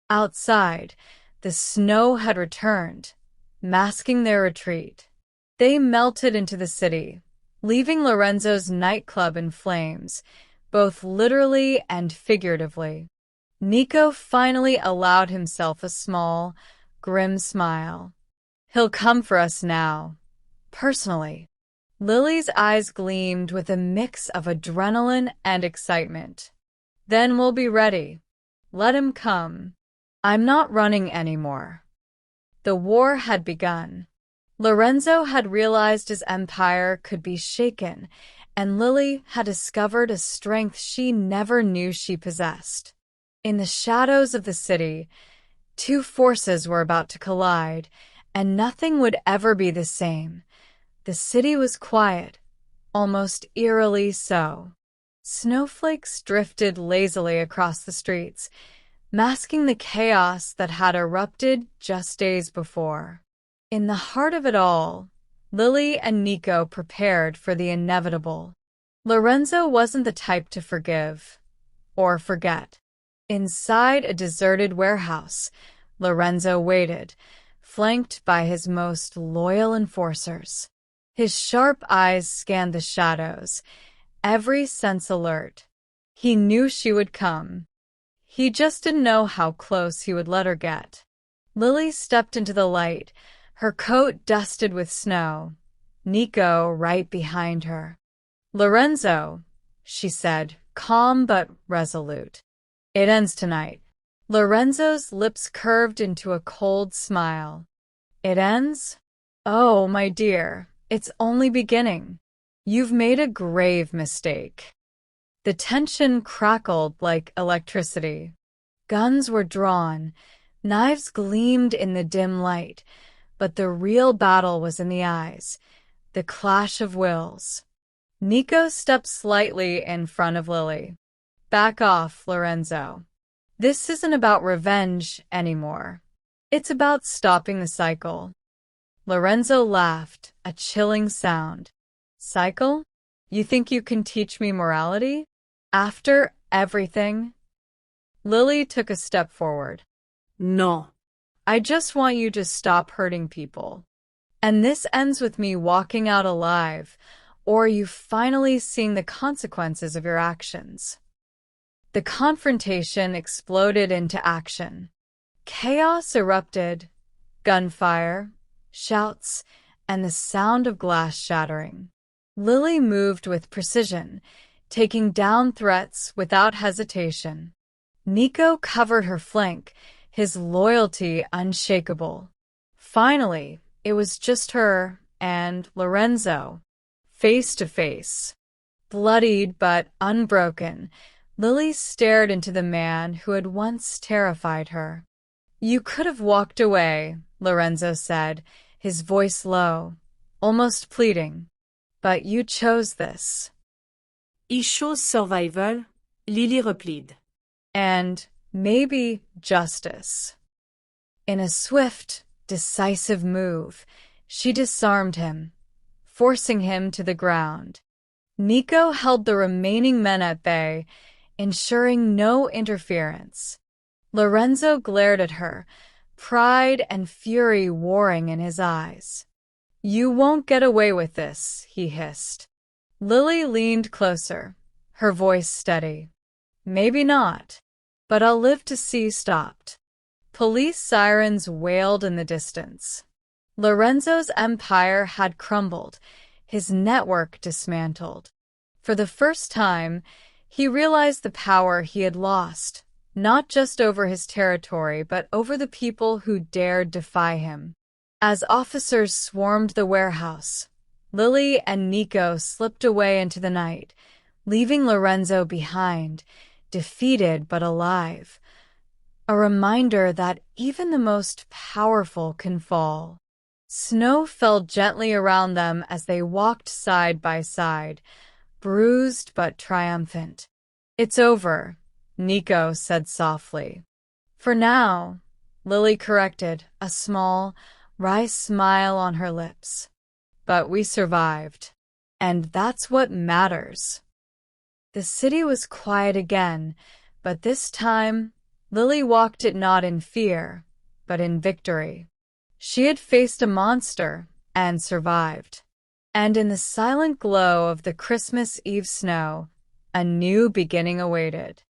Outside, the snow had returned, masking their retreat. They melted into the city, leaving Lorenzo's nightclub in flames, both literally and figuratively. Nico finally allowed himself a small, grim smile. He'll come for us now. Personally. Lily's eyes gleamed with a mix of adrenaline and excitement. Then we'll be ready. Let him come. I'm not running anymore. The war had begun. Lorenzo had realized his empire could be shaken, and Lily had discovered a strength she never knew she possessed. In the shadows of the city, two forces were about to collide, and nothing would ever be the same. The city was quiet, almost eerily so. Snowflakes drifted lazily across the streets, masking the chaos that had erupted just days before. In the heart of it all, Lily and Nico prepared for the inevitable. Lorenzo wasn't the type to forgive or forget. Inside a deserted warehouse, Lorenzo waited, flanked by his most loyal enforcers. His sharp eyes scanned the shadows, every sense alert. He knew she would come. He just didn't know how close he would let her get. Lily stepped into the light, her coat dusted with snow. Nico right behind her. Lorenzo, she said, calm but resolute. It ends tonight. Lorenzo's lips curved into a cold smile. It ends? Oh, my dear, it's only beginning. You've made a grave mistake. The tension crackled like electricity. Guns were drawn, knives gleamed in the dim light, but the real battle was in the eyes, the clash of wills. Nico stepped slightly in front of Lily. Back off, Lorenzo. This isn't about revenge anymore. It's about stopping the cycle. Lorenzo laughed, a chilling sound. Cycle? You think you can teach me morality? After everything? Lily took a step forward. No. I just want you to stop hurting people. And this ends with me walking out alive, or you finally seeing the consequences of your actions. The confrontation exploded into action. Chaos erupted, gunfire, shouts, and the sound of glass shattering. Lily moved with precision, taking down threats without hesitation. Nico covered her flank, his loyalty unshakable. Finally, it was just her and Lorenzo, face to face. Bloodied but unbroken, Lily stared into the man who had once terrified her. You could have walked away, Lorenzo said, his voice low, almost pleading. But you chose this. I chose survival, Lily replied. And maybe justice. In a swift, decisive move, she disarmed him, forcing him to the ground. Nico held the remaining men at bay, ensuring no interference. Lorenzo glared at her, pride and fury warring in his eyes. You won't get away with this, he hissed. Lily leaned closer, her voice steady. Maybe not, but I'll live to see stopped. Police sirens wailed in the distance. Lorenzo's empire had crumbled, his network dismantled. For the first time, he realized the power he had lost, not just over his territory, but over the people who dared defy him. As officers swarmed the warehouse, Lily and Nico slipped away into the night, leaving Lorenzo behind, defeated but alive. A reminder that even the most powerful can fall. Snow fell gently around them as they walked side by side, bruised but triumphant. It's over, Nico said softly. For now, Lily corrected, a small, wry smile on her lips. But we survived. And that's what matters. The city was quiet again, but this time, Lily walked it not in fear, but in victory. She had faced a monster and survived. And in the silent glow of the Christmas Eve snow, a new beginning awaited.